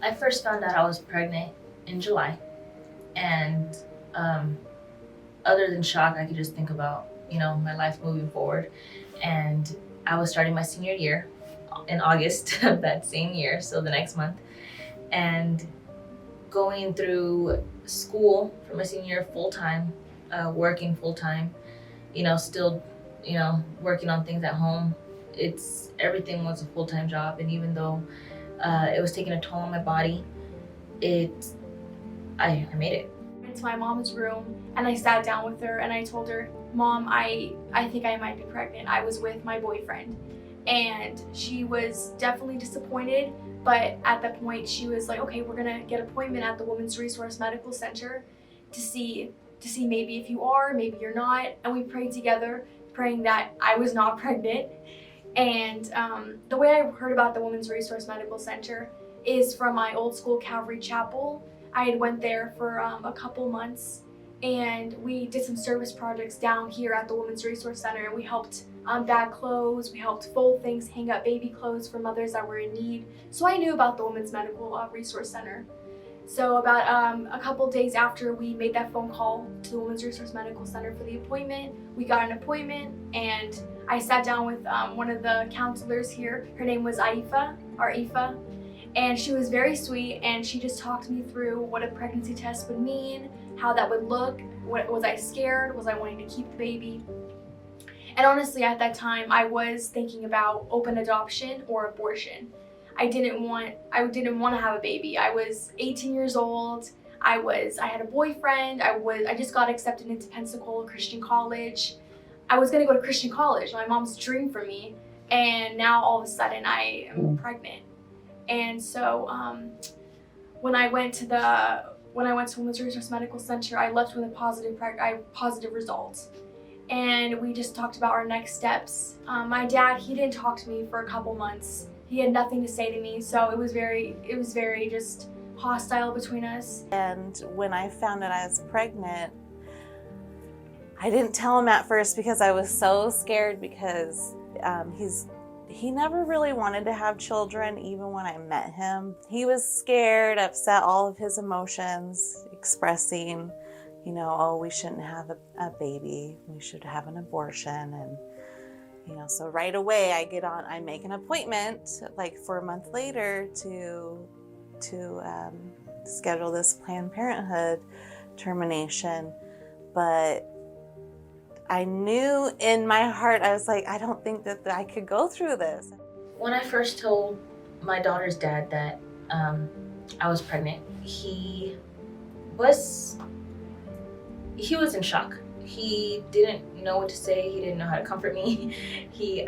I first found out I was pregnant in July, and um, other than shock, I could just think about, my life moving forward. And I was starting my senior year in August of that same year, so the next month, and going through school for my senior year full time, working full time, still, working on things at home. Everything was a full time job, and even though it was taking a toll on my body, it I made it. Into my mom's room and I sat down with her and I told her, Mom, I think I might be pregnant. I was with my boyfriend. And she was definitely disappointed, but at that point she was like, okay, we're gonna get an appointment at the Women's Resource Medical Center to see maybe if you are, maybe you're not. And we prayed together, praying that I was not pregnant. And the way I heard about the Women's Resource Medical Center is from my old school Calvary Chapel. I had went there for a couple months, and we did some service projects down here at the Women's Resource Center, and we helped bag clothes, we helped fold things, hang up baby clothes for mothers that were in need. So I knew about the Women's Medical Resource Center. So about a couple days after we made that phone call to the Women's Resource Medical Center for the appointment, we got an appointment, and I sat down with one of the counselors here. Her name was Ifa, and she was very sweet, and she just talked me through what a pregnancy test would mean, how that would look, was I scared, was I wanting to keep the baby. And honestly, at that time, I was thinking about open adoption or abortion. I didn't want to have a baby. I was 18 years old. I had a boyfriend. I just got accepted into Pensacola Christian College. I was gonna go to Christian college, my mom's dream for me. And now all of a sudden I am pregnant. And so when I went to Women's Resource Medical Center, I left with a positive result. And we just talked about our next steps. My dad, he didn't talk to me for a couple months. He had nothing to say to me, so it was very just hostile between us. And when I found out I was pregnant, I didn't tell him at first because I was so scared, because he never really wanted to have children. Even when I met him, he was scared, upset, all of his emotions expressing, oh, we shouldn't have a baby, we should have an abortion. And so right away I make an appointment like for a month later to schedule this Planned Parenthood termination. But I knew in my heart, I was like, I don't think that I could go through this. When I first told my daughter's dad that I was pregnant, he was in shock. He didn't know what to say. He didn't know how to comfort me. He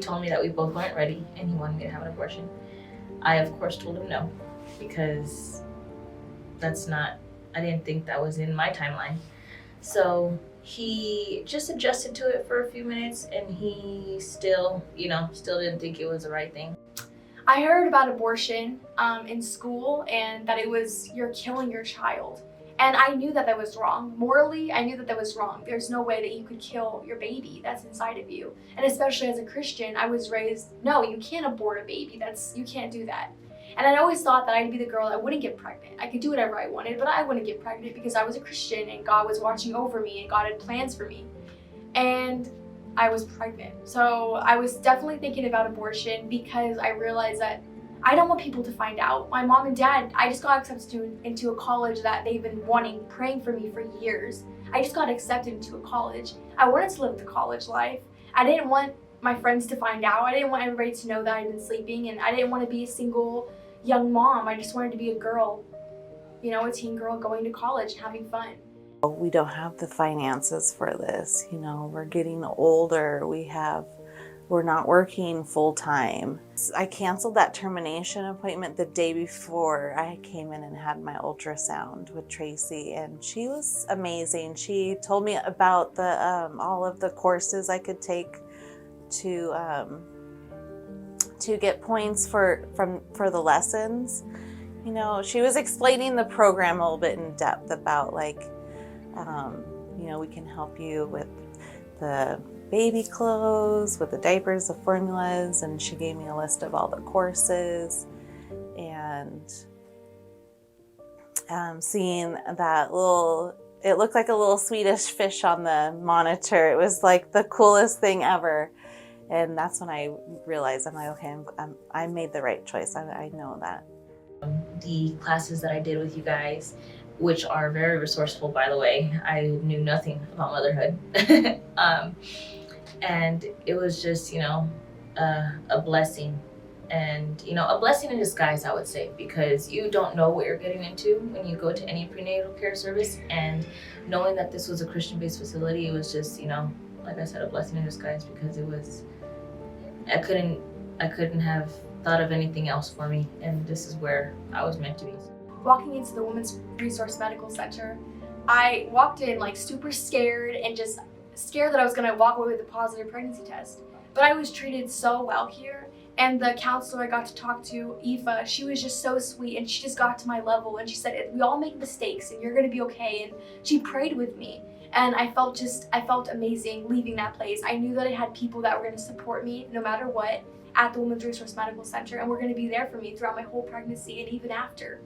told me that we both weren't ready and he wanted me to have an abortion. I of course told him no, because I didn't think that was in my timeline. So he just adjusted to it for a few minutes, and he still didn't think it was the right thing. I heard about abortion in school, and that you're killing your child. And I knew that was wrong. Morally, I knew that was wrong. There's no way that you could kill your baby that's inside of you. And especially as a Christian, I was raised, no, you can't abort a baby. You can't do that. And I always thought that I'd be the girl that wouldn't get pregnant. I could do whatever I wanted, but I wouldn't get pregnant because I was a Christian and God was watching over me and God had plans for me. And I was pregnant. So I was definitely thinking about abortion because I realized that I don't want people to find out. My mom and dad, I just got accepted into a college that they've been praying for me for years. I just got accepted into a college. I wanted to live the college life. I didn't want my friends to find out. I didn't want everybody to know that I'd been sleeping, and I didn't want to be a single young mom. I just wanted to be a girl, a teen girl going to college and having fun. We don't have the finances for this. We're getting older. We're not working full time. I canceled that termination appointment the day before I came in and had my ultrasound with Tracy, and she was amazing. She told me about all of the courses I could take to get points for the lessons. She was explaining the program a little bit in depth about we can help you with the baby clothes, with the diapers, the formulas, and she gave me a list of all the courses. and seeing that it looked like a little Swedish fish on the monitor. It was like the coolest thing ever. And that's when I realized, I'm like, okay, I made the right choice. I know that. The classes that I did with you guys, which are very resourceful, by the way. I knew nothing about motherhood. And it was just, a blessing. And, a blessing in disguise, I would say, because you don't know what you're getting into when you go to any prenatal care service. And knowing that this was a Christian-based facility, it was just, like I said, a blessing in disguise, because I couldn't have thought of anything else for me, and this is where I was meant to be. Walking into the Women's Resource Medical Center, I walked in like super scared and just scared that I was gonna walk away with a positive pregnancy test. But I was treated so well here, and the counselor I got to talk to, Aoife, she was just so sweet, and she just got to my level, and she said, we all make mistakes and you're gonna be okay, and she prayed with me. And I felt amazing leaving that place. I knew that I had people that were gonna support me no matter what at the Women's Resource Medical Center, and were gonna be there for me throughout my whole pregnancy and even after.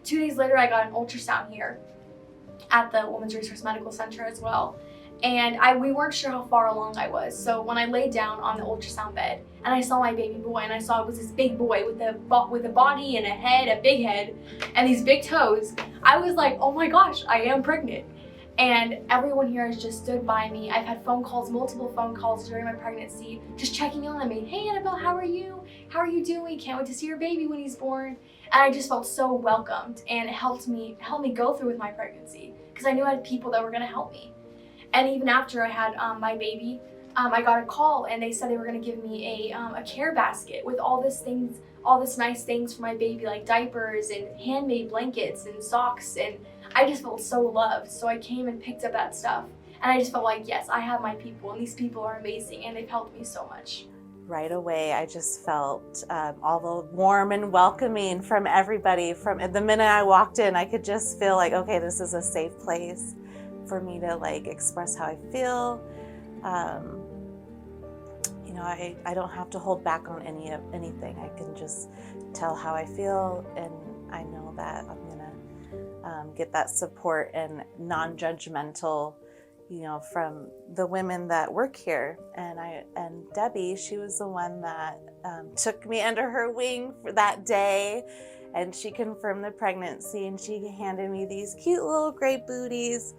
2 days later, I got an ultrasound here at the Women's Resource Medical Center as well. And we weren't sure how far along I was. So when I laid down on the ultrasound bed and I saw my baby boy, and I saw it was this big boy with a body and a head, a big head, and these big toes, I was like, oh my gosh, I am pregnant. And everyone here has just stood by me. I've had multiple phone calls during my pregnancy, just checking in on me. Hey Annabelle, how are you? How are you doing? Can't wait to see your baby when he's born. And I just felt so welcomed, and it helped me go through with my pregnancy, because I knew I had people that were gonna help me. And even after I had my baby, I got a call, and they said they were gonna give me a care basket with all this nice things for my baby, like diapers and handmade blankets and socks, and I just felt so loved. So I came and picked up that stuff, and I just felt like, yes, I have my people, and these people are amazing, and they've helped me so much. Right away, I just felt all the warm and welcoming from everybody. From the minute I walked in, I could just feel like, okay, this is a safe place for me to express how I feel. I don't have to hold back on anything. I can just tell how I feel, and I know that I'm gonna get that support and non-judgmental, from the women that work here. And Debbie, she was the one that took me under her wing for that day, and she confirmed the pregnancy, and she handed me these cute little gray booties,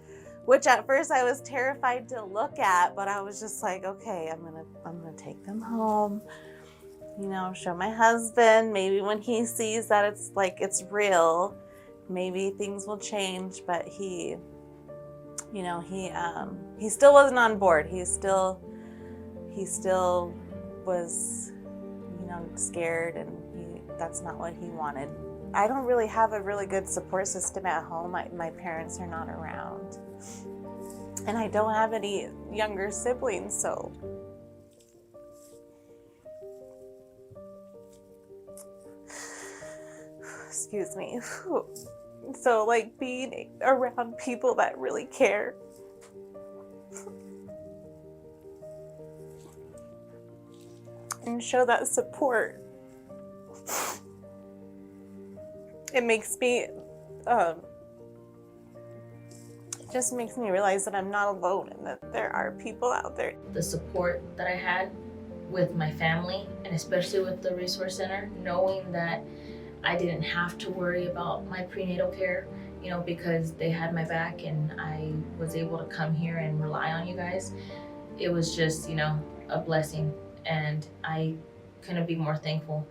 which at first I was terrified to look at, but I was just like, okay, I'm gonna take them home, show my husband. Maybe when he sees that it's real, maybe things will change. But he still wasn't on board. He still was, scared, and that's not what he wanted. I don't really have a really good support system at home. My parents are not around, and I don't have any younger siblings, so excuse me. So being around people that really care and show that support, it makes me just makes me realize that I'm not alone, and that there are people out there. The support that I had with my family, and especially with the resource center, knowing that I didn't have to worry about my prenatal care, because they had my back, and I was able to come here and rely on you guys. It was just, a blessing, and I couldn't be more thankful.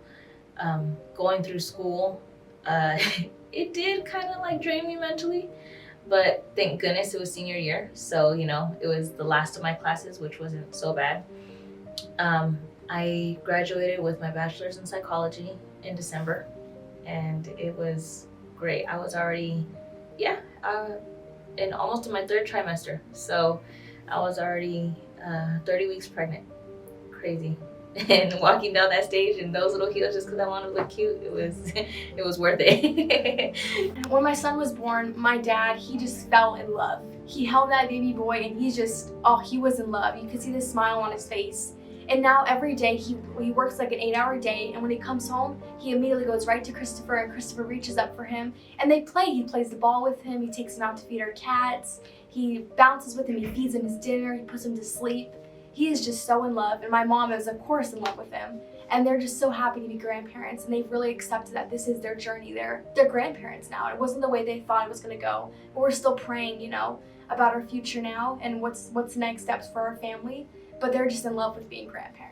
Going through school, it did kind of drain me mentally, but thank goodness it was senior year. So, it was the last of my classes, which wasn't so bad. I graduated with my bachelor's in psychology in December, and it was great. I was already, almost in my third trimester. So I was already 30 weeks pregnant. Crazy. And walking down that stage in those little heels just because I wanted to look cute, it was worth it. When my son was born, my dad, he just fell in love. He held that baby boy, and he was in love. You could see the smile on his face. And now every day he works like an 8-hour day, and when he comes home, he immediately goes right to Christopher, and Christopher reaches up for him and they play. He plays the ball with him, he takes him out to feed our cats, he bounces with him, he feeds him his dinner, he puts him to sleep. He is just so in love, and my mom is of course in love with him. And they're just so happy to be grandparents, and they've really accepted that this is their journey. They're grandparents now. It wasn't the way they thought it was going to go, but we're still praying, you know, about our future now and what's the next steps for our family. But they're just in love with being grandparents.